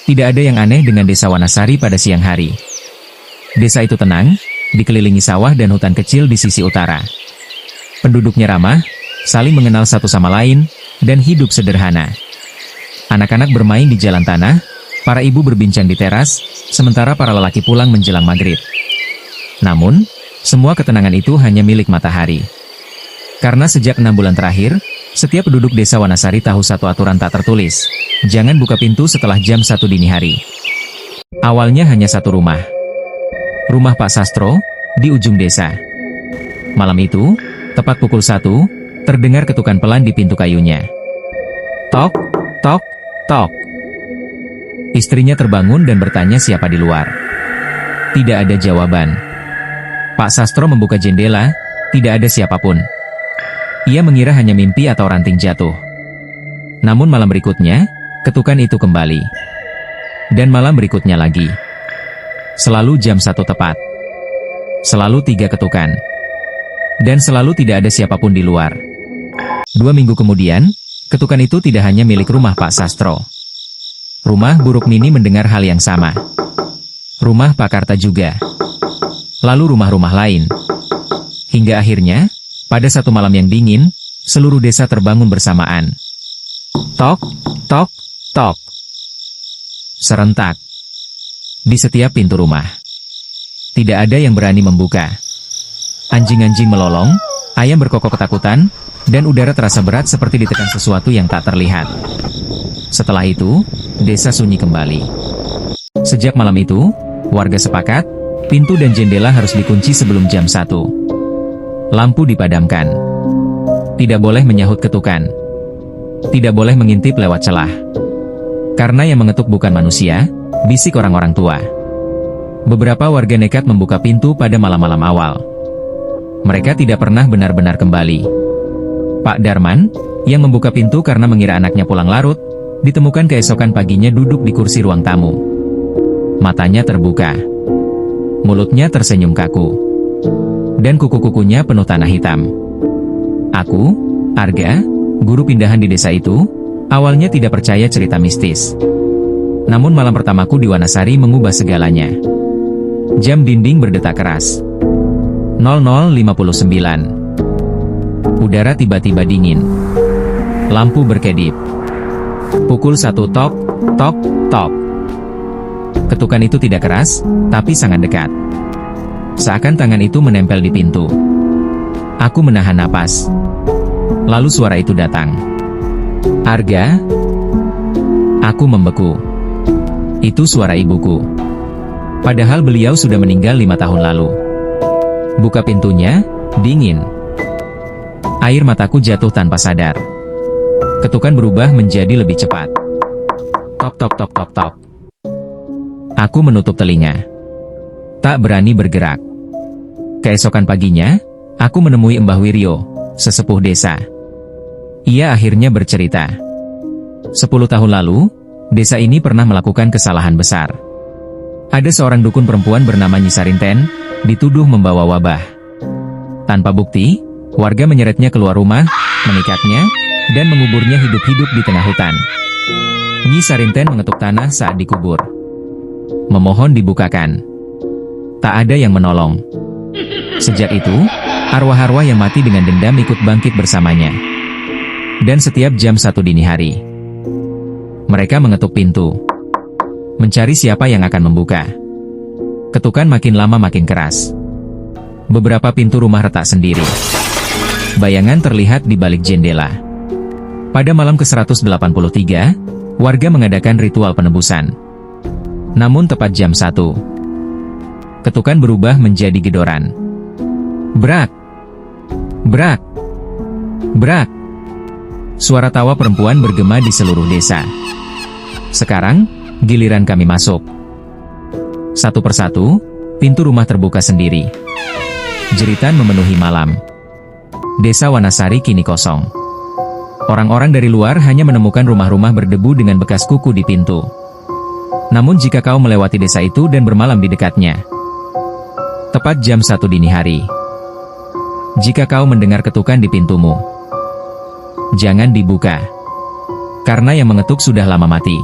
Tidak ada yang aneh dengan desa Wanasari pada siang hari. Desa itu tenang, dikelilingi sawah dan hutan kecil di sisi utara. Penduduknya ramah, saling mengenal satu sama lain, dan hidup sederhana. Anak-anak bermain di jalan tanah, para ibu berbincang di teras, sementara para lelaki pulang menjelang maghrib. Namun, semua ketenangan itu hanya milik matahari. Karena sejak 6 bulan terakhir, setiap penduduk desa Wanasari tahu satu aturan tak tertulis. Jangan buka pintu setelah jam 1 dini hari. Awalnya hanya satu rumah. Rumah Pak Sastro, di ujung desa. Malam itu, tepat pukul 1, terdengar ketukan pelan di pintu kayunya. Tok, tok, tok. Istrinya terbangun dan bertanya siapa di luar. Tidak ada jawaban. Pak Sastro membuka jendela, tidak ada siapapun. Ia mengira hanya mimpi atau ranting jatuh. Namun malam berikutnya, ketukan itu kembali. Dan malam berikutnya lagi. Selalu jam 1 tepat. Selalu 3 ketukan. Dan selalu tidak ada siapapun di luar. 2 minggu kemudian, ketukan itu tidak hanya milik rumah Pak Sastro. Rumah Buruk Nini mendengar hal yang sama. Rumah Pak Karta juga. Lalu rumah-rumah lain. Hingga akhirnya, pada satu malam yang dingin, seluruh desa terbangun bersamaan. Tok, tok, tok. Serentak. Di setiap pintu rumah. Tidak ada yang berani membuka. Anjing-anjing melolong, ayam berkokok ketakutan, dan udara terasa berat seperti ditekan sesuatu yang tak terlihat. Setelah itu, desa sunyi kembali. Sejak malam itu, warga sepakat, pintu dan jendela harus dikunci sebelum jam 1. Lampu dipadamkan. Tidak boleh menyahut ketukan. Tidak boleh mengintip lewat celah. Karena yang mengetuk bukan manusia, bisik orang-orang tua. Beberapa warga nekat membuka pintu pada malam-malam awal. Mereka tidak pernah benar-benar kembali. Pak Darman, yang membuka pintu karena mengira anaknya pulang larut, ditemukan keesokan paginya duduk di kursi ruang tamu. Matanya terbuka. Mulutnya tersenyum kaku. Dan kuku-kukunya penuh tanah hitam. Aku, Arga, guru pindahan di desa itu, awalnya tidak percaya cerita mistis. Namun malam pertamaku di Wanasari mengubah segalanya. Jam dinding berdetak keras. 00:59. Udara tiba-tiba dingin. Lampu berkedip. Pukul 1 tok, tok, tok. Ketukan itu tidak keras, tapi sangat dekat. Seakan tangan itu menempel di pintu. Aku menahan napas. Lalu suara itu datang. Arga? Aku membeku. Itu suara ibuku. Padahal beliau sudah meninggal 5 tahun lalu. Buka pintunya, dingin. Air mataku jatuh tanpa sadar. Ketukan berubah menjadi lebih cepat. Tok tok tok tok tok. Aku menutup telinga. Tak berani bergerak. Keesokan paginya, aku menemui Mbah Wiryo, sesepuh desa. Ia akhirnya bercerita. 10 tahun lalu, desa ini pernah melakukan kesalahan besar. Ada seorang dukun perempuan bernama Nyi Sarinten, dituduh membawa wabah. Tanpa bukti, warga menyeretnya keluar rumah, mengikatnya, dan menguburnya hidup-hidup di tengah hutan. Nyi Sarinten mengetuk tanah saat dikubur. Memohon dibukakan. Tak ada yang menolong. Sejak itu, arwah-arwah yang mati dengan dendam ikut bangkit bersamanya. Dan setiap jam 1 dini hari, mereka mengetuk pintu. Mencari siapa yang akan membuka. Ketukan makin lama makin keras. Beberapa pintu rumah retak sendiri. Bayangan terlihat di balik jendela. Pada malam ke-183, warga mengadakan ritual penebusan. Namun tepat jam 1, ketukan berubah menjadi gedoran. Brak! Brak! Brak! Suara tawa perempuan bergema di seluruh desa. Sekarang, giliran kami masuk. Satu persatu, pintu rumah terbuka sendiri. Jeritan memenuhi malam. Desa Wanasari kini kosong. Orang-orang dari luar hanya menemukan rumah-rumah berdebu dengan bekas kuku di pintu. Namun jika kau melewati desa itu dan bermalam di dekatnya, tepat jam 1 dini hari, jika kau mendengar ketukan di pintumu, jangan dibuka. Karena yang mengetuk sudah lama mati.